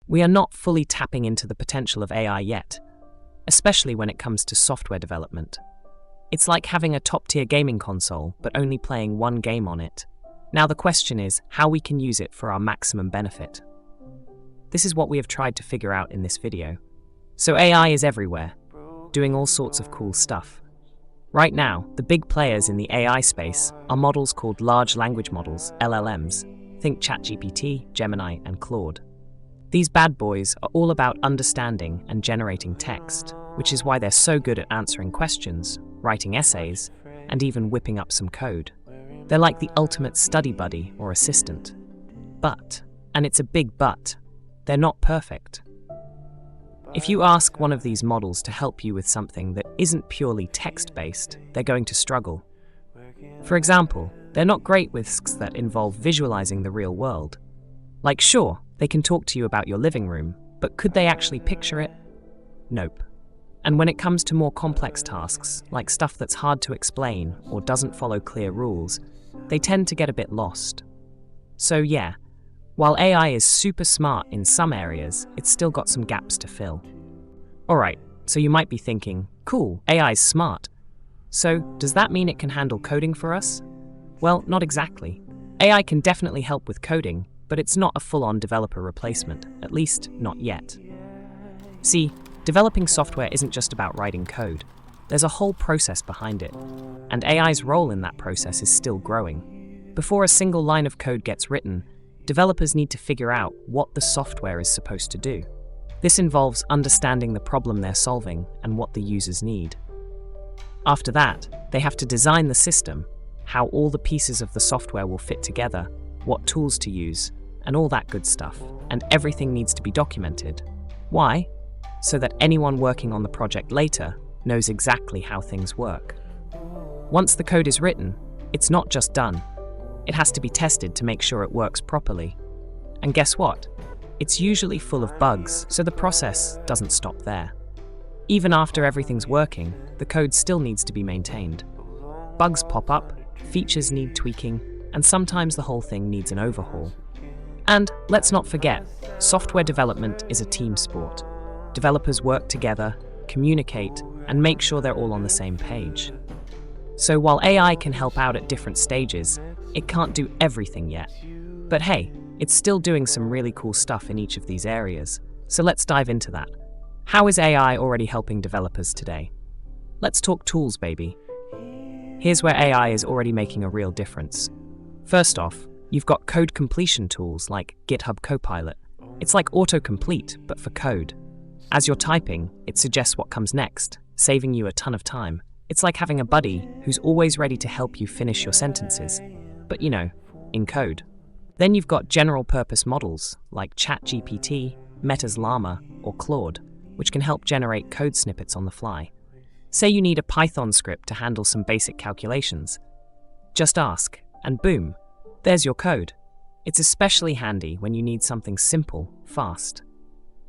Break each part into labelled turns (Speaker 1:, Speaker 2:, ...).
Speaker 1: We are not fully tapping into the potential of AI yet, especially when it comes to software development. It's like having a top-tier gaming console, but only playing one game on it. Now the question is how we can use it for our maximum benefit. This is what we have tried to figure out in this video. So AI is everywhere, doing all sorts of cool stuff. Right now, the big players in the AI space are models called large language models, LLMs. Think ChatGPT, Gemini, and Claude. These bad boys are all about understanding and generating text, which is why they're so good at answering questions, writing essays, and even whipping up some code. They're like the ultimate study buddy or assistant. But, and it's a big but, they're not perfect. If you ask one of these models to help you with something that isn't purely text-based, they're going to struggle. For example, they're not great with tasks that involve visualizing the real world. Like sure, they can talk to you about your living room, but could they actually picture it? Nope. And when it comes to more complex tasks, like stuff that's hard to explain or doesn't follow clear rules, they tend to get a bit lost. So yeah, while AI is super smart in some areas, it's still got some gaps to fill. Alright, so you might be thinking, cool, AI is smart. So does that mean it can handle coding for us? Well, not exactly. AI can definitely help with coding, but it's not a full-on developer replacement, at least not yet. See, developing software isn't just about writing code. There's a whole process behind it, and AI's role in that process is still growing. Before a single line of code gets written, developers need to figure out what the software is supposed to do. This involves understanding the problem they're solving and what the users need. After that, they have to design the system, how all the pieces of the software will fit together, what tools to use, and all that good stuff, and everything needs to be documented. Why? So that anyone working on the project later knows exactly how things work. Once the code is written, it's not just done. It has to be tested to make sure it works properly. And guess what? It's usually full of bugs, so the process doesn't stop there. Even after everything's working, the code still needs to be maintained. Bugs pop up, features need tweaking, and sometimes the whole thing needs an overhaul. And let's not forget, software development is a team sport. Developers work together, communicate, and make sure they're all on the same page. So while AI can help out at different stages, it can't do everything yet. But hey, it's still doing some really cool stuff in each of these areas. So let's dive into that. How is AI already helping developers today? Let's talk tools, baby. Here's where AI is already making a real difference. First off, you've got code completion tools like GitHub Copilot. It's like autocomplete, but for code. As you're typing, it suggests what comes next, saving you a ton of time. It's like having a buddy who's always ready to help you finish your sentences. But you know, in code. Then you've got general-purpose models like ChatGPT, Meta's Llama, or Claude, which can help generate code snippets on the fly. Say you need a Python script to handle some basic calculations. Just ask, and boom, there's your code. It's especially handy when you need something simple, fast.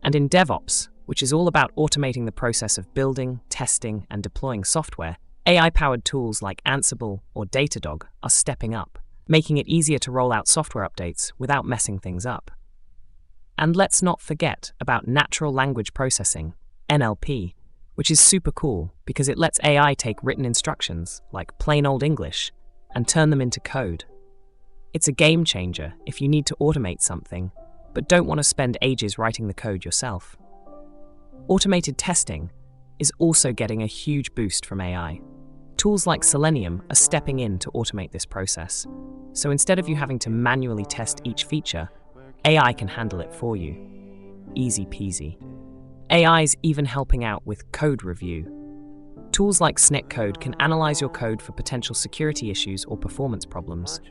Speaker 1: And in DevOps, which is all about automating the process of building, testing, and deploying software, AI-powered tools like Ansible or Datadog are stepping up, making it easier to roll out software updates without messing things up. And let's not forget about natural language processing, NLP, which is super cool because it lets AI take written instructions, like plain old English, and turn them into code. It's a game changer if you need to automate something, but don't want to spend ages writing the code yourself. Automated testing is also getting a huge boost from AI. Tools like Selenium are stepping in to automate this process. So instead of you having to manually test each feature, AI can handle it for you. Easy peasy. AI's even helping out with code review. Tools like Snitcode can analyze your code for potential security issues or performance problems.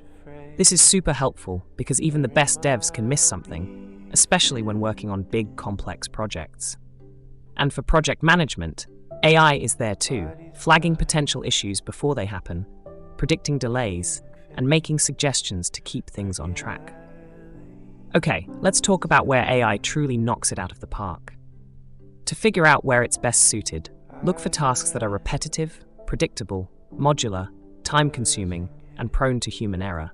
Speaker 1: This is super helpful because even the best devs can miss something, especially when working on big, complex projects. And for project management, AI is there too, flagging potential issues before they happen, predicting delays, and making suggestions to keep things on track. Okay, let's talk about where AI truly knocks it out of the park. To figure out where it's best suited, look for tasks that are repetitive, predictable, modular, time-consuming, and prone to human error.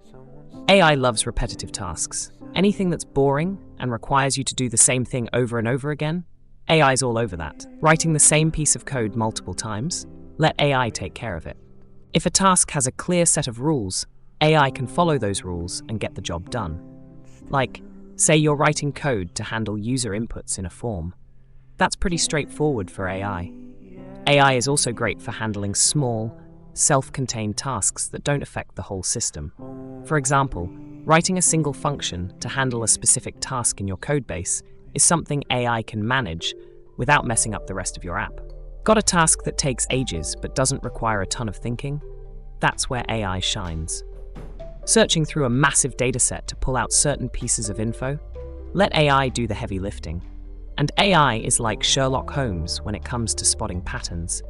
Speaker 1: AI loves repetitive tasks. Anything that's boring and requires you to do the same thing over and over again, AI's all over that. Writing the same piece of code multiple times, let AI take care of it. If a task has a clear set of rules, AI can follow those rules and get the job done. Like, say you're writing code to handle user inputs in a form. That's pretty straightforward for AI. AI is also great for handling small, self-contained tasks that don't affect the whole system. For example, writing a single function to handle a specific task in your codebase is something AI can manage without messing up the rest of your app. Got a task that takes ages but doesn't require a ton of thinking? That's where AI shines. Searching through a massive dataset to pull out certain pieces of info? Let AI do the heavy lifting. And AI is like Sherlock Holmes when it comes to spotting patterns.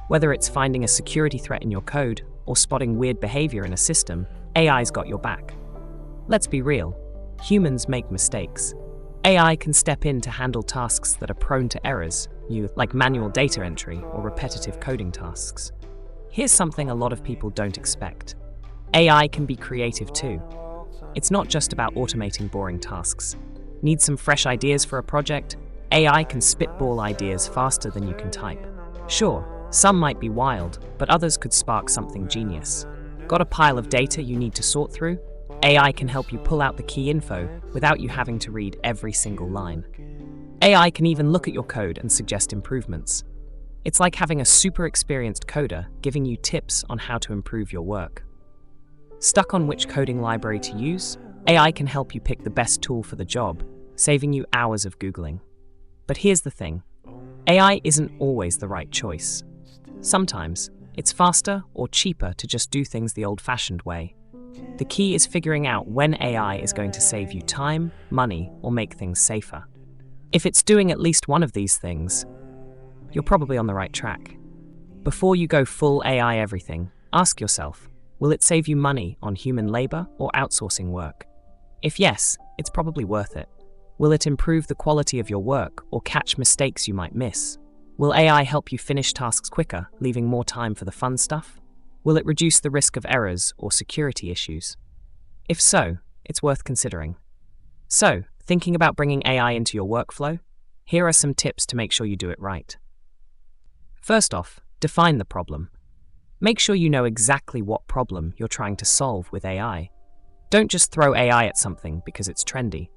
Speaker 1: Whether it's finding a security threat in your code or spotting weird behavior in a system, AI's got your back. Let's be real, humans make mistakes. AI can step in to handle tasks that are prone to errors, like manual data entry or repetitive coding tasks. Here's something a lot of people don't expect. AI can be creative too. It's not just about automating boring tasks. Need some fresh ideas for a project? AI can spitball ideas faster than you can type. Sure, some might be wild, but others could spark something genius. Got a pile of data you need to sort through? AI can help you pull out the key info without you having to read every single line. AI can even look at your code and suggest improvements. It's like having a super experienced coder giving you tips on how to improve your work. Stuck on which coding library to use? AI can help you pick the best tool for the job, saving you hours of Googling. But here's the thing. AI isn't always the right choice. Sometimes, it's faster or cheaper to just do things the old-fashioned way. The key is figuring out when AI is going to save you time, money, or make things safer. If it's doing at least one of these things, you're probably on the right track. Before you go full AI everything, ask yourself, will it save you money on human labor or outsourcing work? If yes, it's probably worth it. Will it improve the quality of your work or catch mistakes you might miss? Will AI help you finish tasks quicker, leaving more time for the fun stuff? Will it reduce the risk of errors or security issues? If so, it's worth considering. So, thinking about bringing AI into your workflow? Here are some tips to make sure you do it right. First off, define the problem. Make sure you know exactly what problem you're trying to solve with AI. Don't just throw AI at something because it's trendy.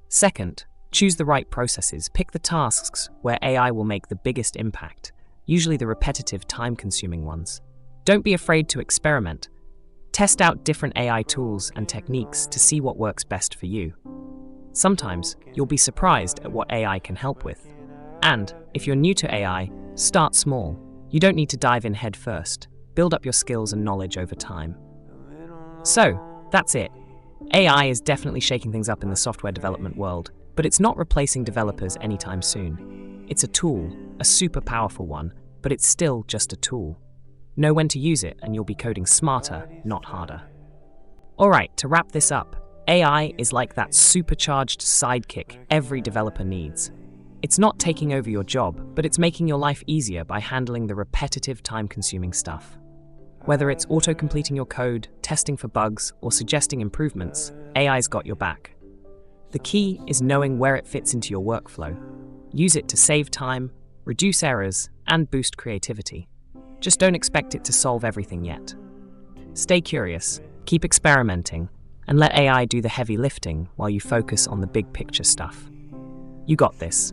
Speaker 1: Second, choose the right processes. Pick the tasks where AI will make the biggest impact, usually the repetitive, time-consuming ones. Don't be afraid to experiment. Test out different AI tools and techniques to see what works best for you. Sometimes, you'll be surprised at what AI can help with. And, if you're new to AI, start small. You don't need to dive in head first. Build up your skills and knowledge over time. So, that's it. AI is definitely shaking things up in the software development world, but it's not replacing developers anytime soon. It's a tool, a super powerful one, but it's still just a tool. Know when to use it and you'll be coding smarter, not harder. Alright, to wrap this up, AI is like that supercharged sidekick every developer needs. It's not taking over your job, but it's making your life easier by handling the repetitive, time-consuming stuff. Whether it's auto-completing your code, testing for bugs, or suggesting improvements, AI's got your back. The key is knowing where it fits into your workflow. Use it to save time, reduce errors, and boost creativity. Just don't expect it to solve everything yet. Stay curious, keep experimenting, and let AI do the heavy lifting while you focus on the big picture stuff. You got this.